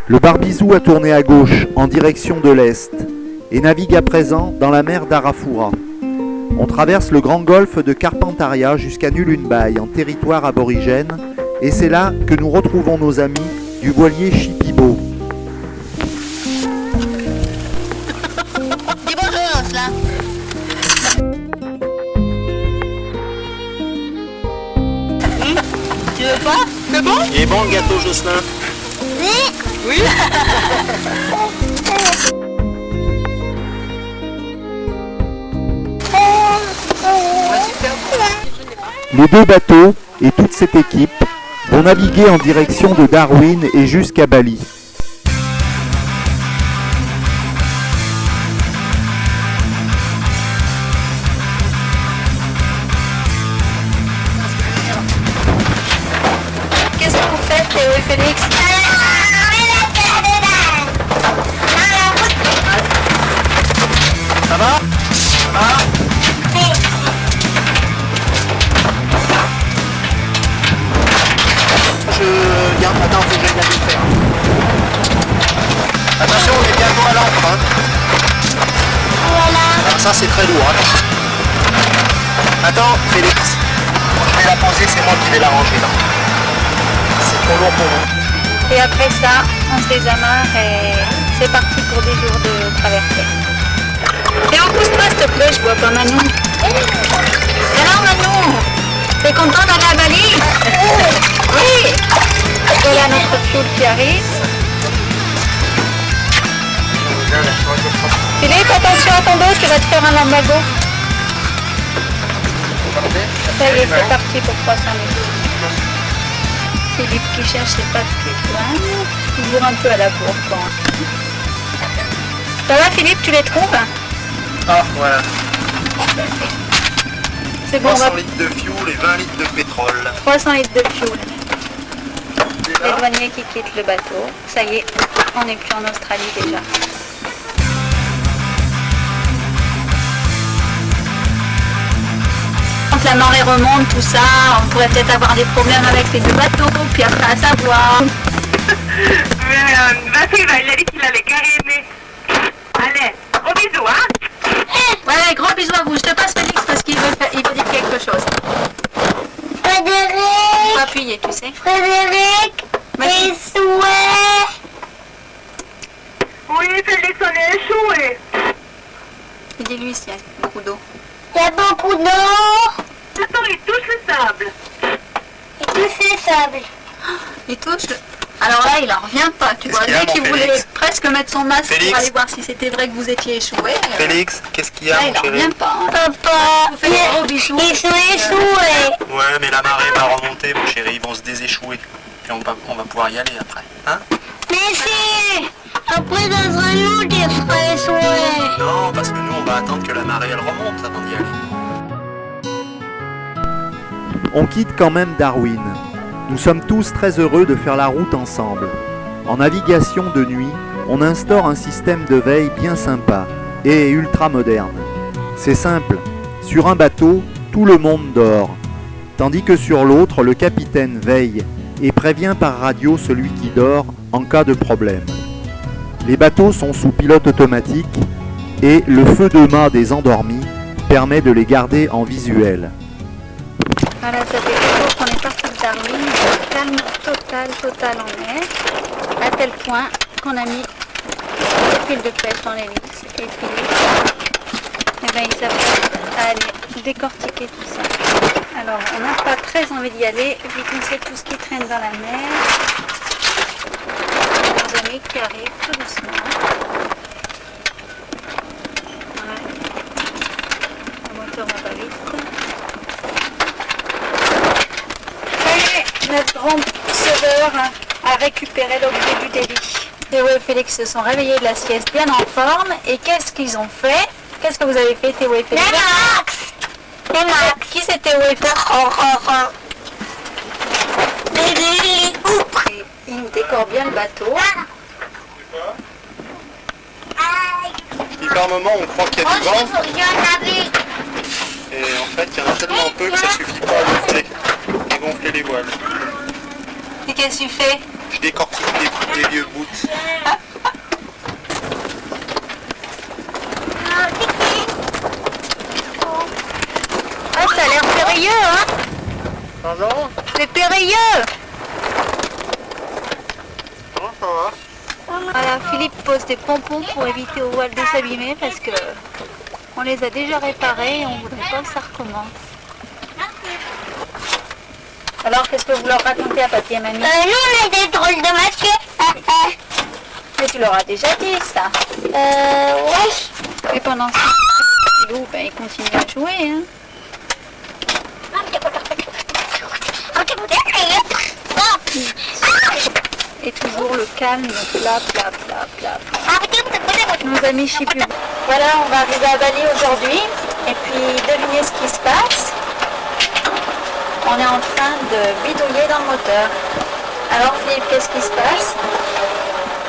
Le Barbizou a tourné à gauche, en direction de l'est, et navigue à présent dans la mer d'Arafura. On traverse le grand golfe de Carpentaria jusqu'à Nulun Bay, en territoire aborigène, et c'est là que nous retrouvons nos amis du voilier Shipibo. Dis bonjour, là. Tu veux pas? C'est bon? Il est bon le gâteau, Jocelyn? Oui. Oui. Les deux bateaux et toute cette équipe vont naviguer en direction de Darwin et jusqu'à Bali. Qu'est-ce que vous faites, Théo et Félix? Ça va? Ça va? Attends, faut que j'aille la faire. Attention, on est bientôt à l'ancre. Hein. Voilà. Alors ça c'est très lourd. Attends, Félix. Je vais la poser, c'est moi qui vais la ranger là. C'est trop lourd pour moi. Et après ça, on se désamarre et c'est parti pour des jours de traversée. Et on pousse pas, s'il te plaît, je vois pas Manon. Alors Manon, t'es content d'aller à Bali? Oui. Voilà notre fioul qui arrive. Philippe, attention à ton dos, tu vas te faire un lambago. Ça y est, c'est parti pour 300 minutes. Philippe qui cherche ses pattes plus loin, toujours un peu à la bourre. Bon. Ça va Philippe, tu les trouves? Ah voilà. C'est bon, on va... 300 litres de fuel et 20 litres de pétrole. 300 litres de fuel. Les douaniers qui quittent le bateau. Ça y est, on n'est plus en Australie déjà. Quand la marée remonte, tout ça, on pourrait peut-être avoir des problèmes avec les deux bateaux, puis après à savoir. Mais vas-y, il a dit qu'il allait carrément. Allez, gros bisous, hein? Ouais, gros bisous à vous. Je te passe Félix parce qu'il veut dire quelque chose. Frédéric, Faut appuyer, tu sais. Frédéric, Vas-y. et souhait. Oui, Félix, on est échoué. Dis-lui s'il y a beaucoup d'eau. Il y a beaucoup d'eau Attends, il touche le sable. et tous ces sables. Il touche. Alors là, il en revient pas. Tu Qu'est-ce vois, qu'il y a, lui qui mon voulait Félix presque mettre son masque Félix pour aller voir si c'était vrai que vous étiez échoué. Félix, qu'est-ce qu'il y a, Là, mon il en chéri? revient pas. Hein. Papa, Vous faites des gros bisous. ils sont échoués. Ouais, mais la marée va remonter, mon chéri. Ils vont se déséchouer. Puis on va pouvoir y aller après. Hein? Mais si, après ça sera nous qui serons échoués. Non, parce que nous, on va attendre que la marée, elle remonte avant d'y aller. On quitte quand même Darwin. Nous sommes tous très heureux de faire la route ensemble. En navigation de nuit, on instaure un système de veille bien sympa et ultra moderne. C'est simple, sur un bateau, tout le monde dort, tandis que sur l'autre, le capitaine veille et prévient par radio celui qui dort en cas de problème. Les bateaux sont sous pilote automatique et le feu de mât des endormis permet de les garder en visuel. Voilà, ça fait 2 jours qu'on est parti de Darwin. Calme total en mer. À tel point qu'on a mis des fils de pêche dans les lisses. Et puis, eh ben, il s'apprête à aller décortiquer tout ça. Alors, on n'a pas très envie d'y aller, vu qu'on sait tout ce qui traîne dans la mer. Nos amis qui arrivent tout doucement. Ouais. Le moteur va pas vite. Notre grand sauveur a récupéré l'objet du délit. Théo et Félix se sont réveillés de la sieste bien en forme. Et qu'est-ce qu'ils ont fait? Qu'est-ce que vous avez fait, Théo et Félix? Les Max. Qui c'est Théo et Félix? Ils décorent bien le bateau. Puis par moment, on croit qu'il y a du vent. Il y en a vu. Et en fait, il y en a tellement peu que ça suffit pas à gonfler les voiles. Et qu'est-ce que tu fais? Je décortique des vieux bouts. Ah, ça a l'air périlleux, hein? Pardon? C'est périlleux! Non, ça va. Voilà, Philippe pose des pompons pour éviter aux voiles de s'abîmer parce que on les a déjà réparés et on voudrait pas que ça recommence. Alors, qu'est-ce que vous leur racontez à papy et mamie? Nous, on a des drôles de masques. Mais tu leur as déjà dit ça. Ouais. Et pendant ce temps, Philou, ben, il continue à jouer. Hein. Et toujours le calme, plat, plat, plat, plat, plat. Nos amis Chipu. Voilà, on va arriver à Bali aujourd'hui. Et puis, devinez ce qui se passe. On est en train de bidouiller dans le moteur. Alors Philippe, qu'est-ce qui se passe?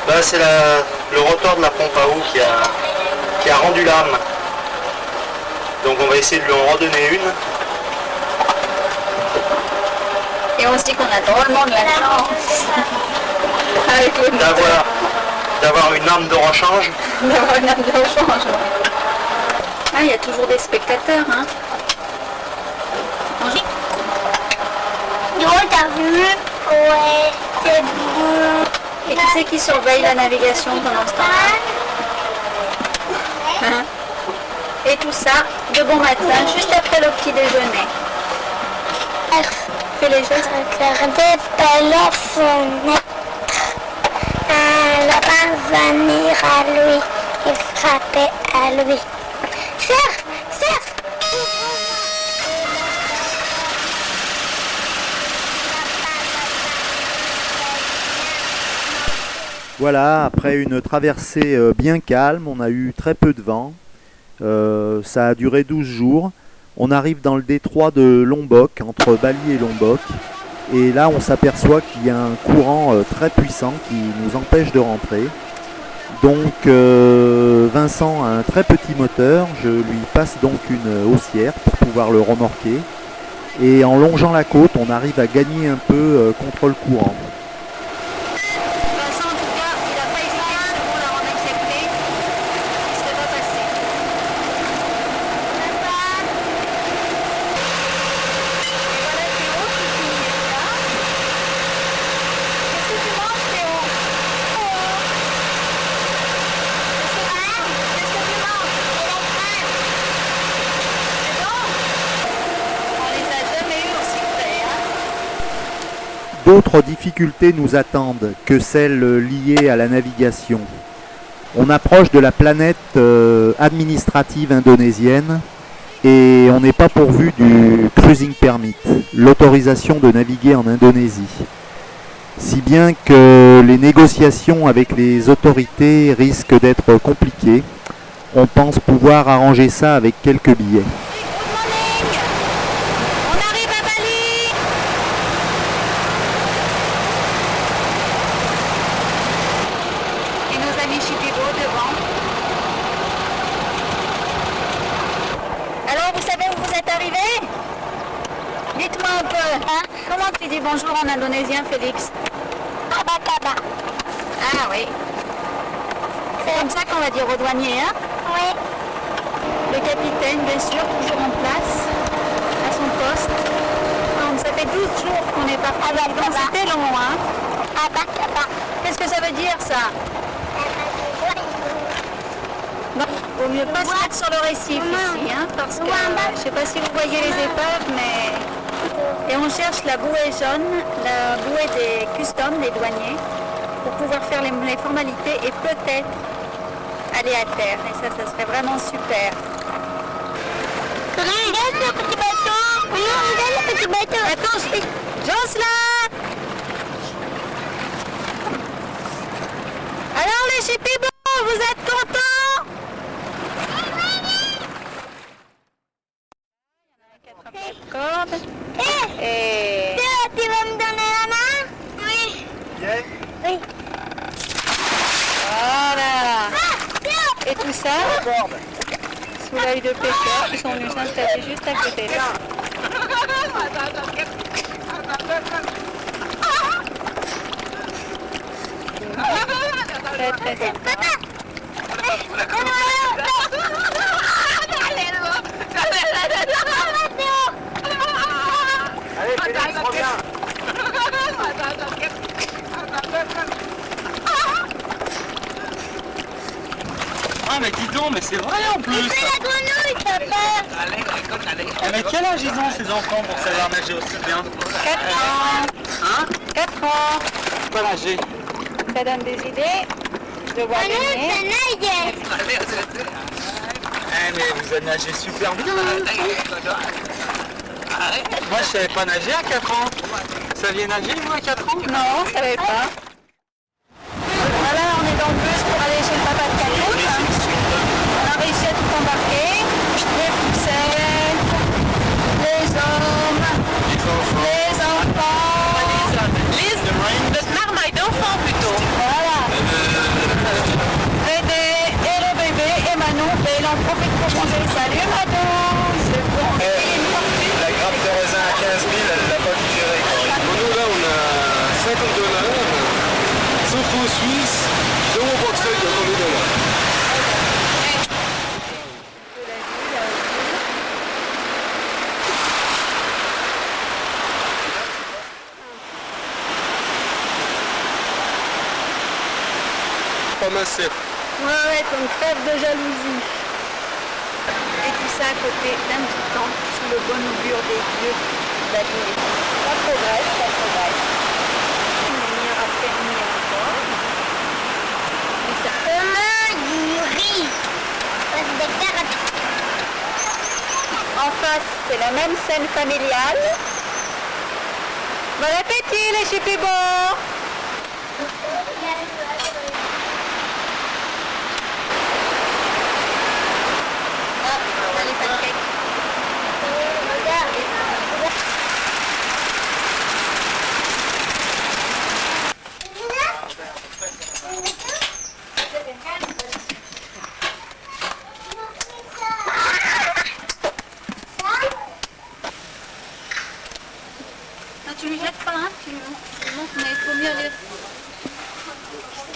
Bah, c'est le rotor de la pompe à eau qui a rendu l'âme. Donc on va essayer de lui en redonner une. Et on se dit qu'on a drôlement de la chance. Avec le moteur. D'avoir une arme de rechange. D'avoir une arme de rechange. Ah, il y a toujours des spectateurs, hein. T'as vu? Ouais, c'est bon. Et qui c'est qui surveille la navigation pendant ce temps-là? Hein? Et tout ça, de bon matin, juste après le petit déjeuner. Fais les gestes. Regardez par la fenêtre. Elle va venir à lui et frapper à lui. Surf, surf. Voilà, après une traversée bien calme, on a eu très peu de vent. Ça a duré 12 jours. On arrive dans le détroit de Lombok, entre Bali et Lombok. Et là, on s'aperçoit qu'il y a un courant très puissant qui nous empêche de rentrer. Donc, Vincent a un très petit moteur. Je lui passe donc une haussière pour pouvoir le remorquer. Et en longeant la côte, on arrive à gagner un peu contre le courant. Vincent, en tout cas, il n'a pas hésité une seconde à remettre les clés. Il ne serait pas passé. Voilà Théo qui finit là. Qu'est-ce que tu manges, Théo? Qu'est-ce que tu manges? C'est bon? On les a jamais eu aussi frais, hein? D'autres difficultés nous attendent que celles liées à la navigation. On approche de la planète administrative indonésienne et on n'est pas pourvu du cruising permit, l'autorisation de naviguer en Indonésie. Si bien que les négociations avec les autorités risquent d'être compliquées. On pense pouvoir arranger ça avec quelques billets. On arrive à Bali! Et nos amis Chipibo devant. Alors, vous savez où vous êtes arrivés? Dites-moi un peu. Hein? Comment tu dis bonjour en indonésien, Félix? Abakaba. Ah oui. C'est comme ça qu'on va dire aux douaniers, hein? Oui. Le capitaine, bien sûr, toujours en place, à son poste. Donc, ça fait 12 jours qu'on est parti. Donc, c'était long, hein? Abakaba. Qu'est-ce que ça veut dire, ça? Non, vaut mieux pas se mettre sur le récif ici, hein, parce que je sais pas si vous voyez les épaves, mais... Et on cherche la bouée jaune, la bouée des customs, des douaniers, pour pouvoir faire les formalités et peut-être aller à terre. Et ça serait vraiment super. Regarde le petit bateau. Oui, regarde le petit bateau. Attends, Jocelyn! Alors les chipibos, vous êtes contents? Corde. Et... Tu vas me donner la main? Oui. Oui. Voilà. Et tout ça sous l'œil de pêcheurs qui sont venus s'installer juste à côté là. très très sympa. Allez, Félix, reviens. Ah mais dis donc, mais c'est vrai en plus. C'est la grenouille, papa. Eh, mais quel âge ils ont ces enfants pour savoir nager aussi bien? 4 ans. Hein? 4 ans. Pas nager. Ça donne des idées. Je vois Ah non, ça les nage. Eh mais vous avez nagé super bien. Moi je savais pas nager à 4 ans. Vous saviez nager vous à 4 ans? Non, je savais pas. Voilà, on est dans le bus pour aller chez le papa de Catou. On a réussi à tout embarquer. Les pousselles, les hommes, les enfants, Le marmaille d'enfant plutôt. voilà. Dédé et le bébé et Manon, et il en profite pour manger. Salut Manon, c'est bon. Une fortune. La grappe de raisin à 15 000, elle l'a pas digérée. Nous là on a 50 $, 100 francs suisses, 2 euros portefeuille de 1 $. Pas massé. Ouais, qu'on crève de jalousie. Et tout ça à côté d'un petit temple sous le bon augure des dieux d'Abîme. Ça progresse, ça progresse. Une lumière après nuit encore. Et ça... Maman, du riz. Des carottes. En face, c'est la même scène familiale. Bon appétit les chipibos! On a les pancakes. Non, tu lui jettes pas, hein, tu lui montres, mais il faut mieux aller.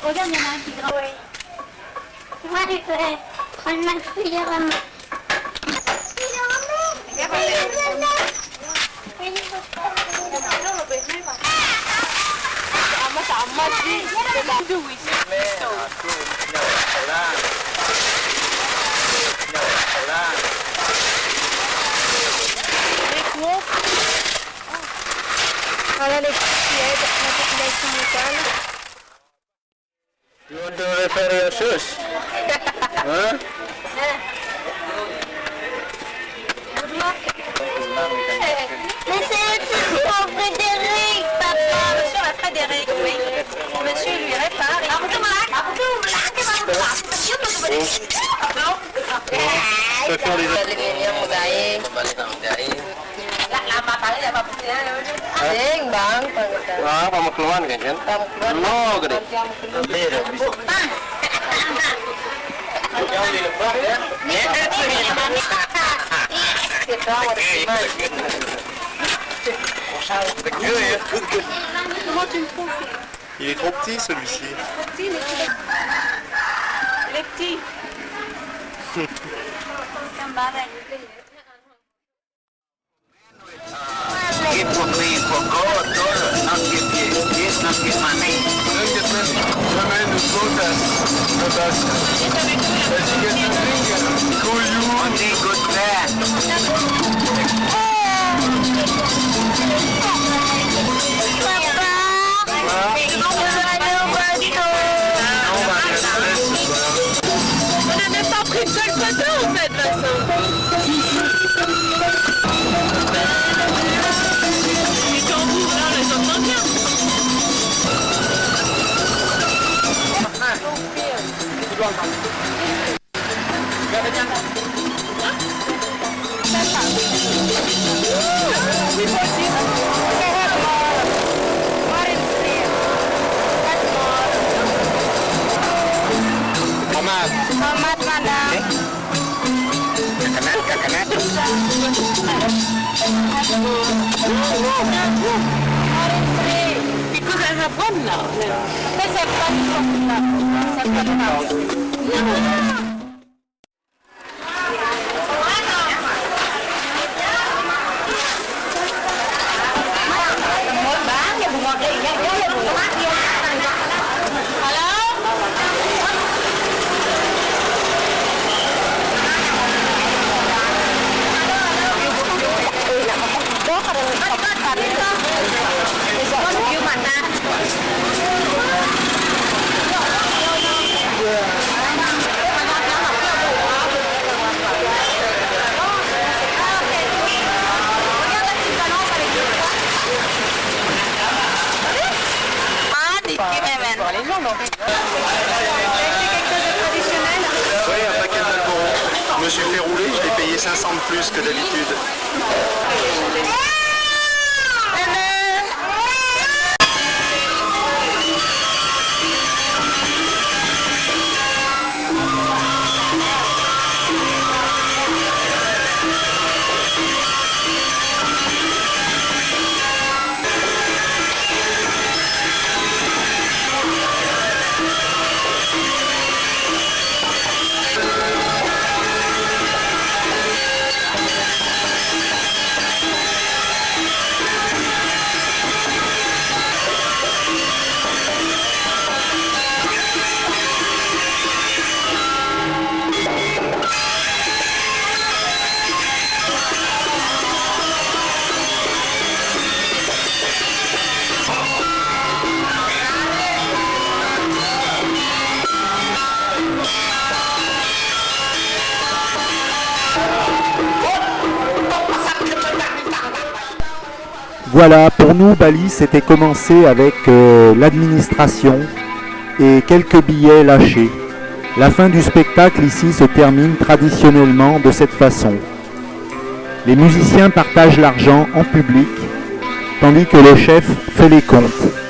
Regarde, il y en a un qui grimpe. Moi, je vais prendre ma cuillère à main. Voilà les qui aident la population locale. Tu devrais faire la chose. Hein? Mais c'est aussi pour Frédéric, papa. Monsieur la Frédéric, oui. Monsieur lui répare. Je peux faire les Ah, kamu keluar kan? No, gede. Jangan dilepas ya. Il est trop petit celui-ci. Il est petit. On n'a même pas pris de seule photo en fait, Vincent. Les tambours là, on les entend bien. Selamat madam. Because I have one now. Mais c'est pas du tout là. Oui, un paquet de Marlboro. Je me suis fait rouler, je l'ai payé 500 de plus que d'habitude. Voilà, pour nous, Bali, c'était commencé avec l'administration et quelques billets lâchés. La fin du spectacle ici se termine traditionnellement de cette façon. Les musiciens partagent l'argent en public, tandis que le chef fait les comptes.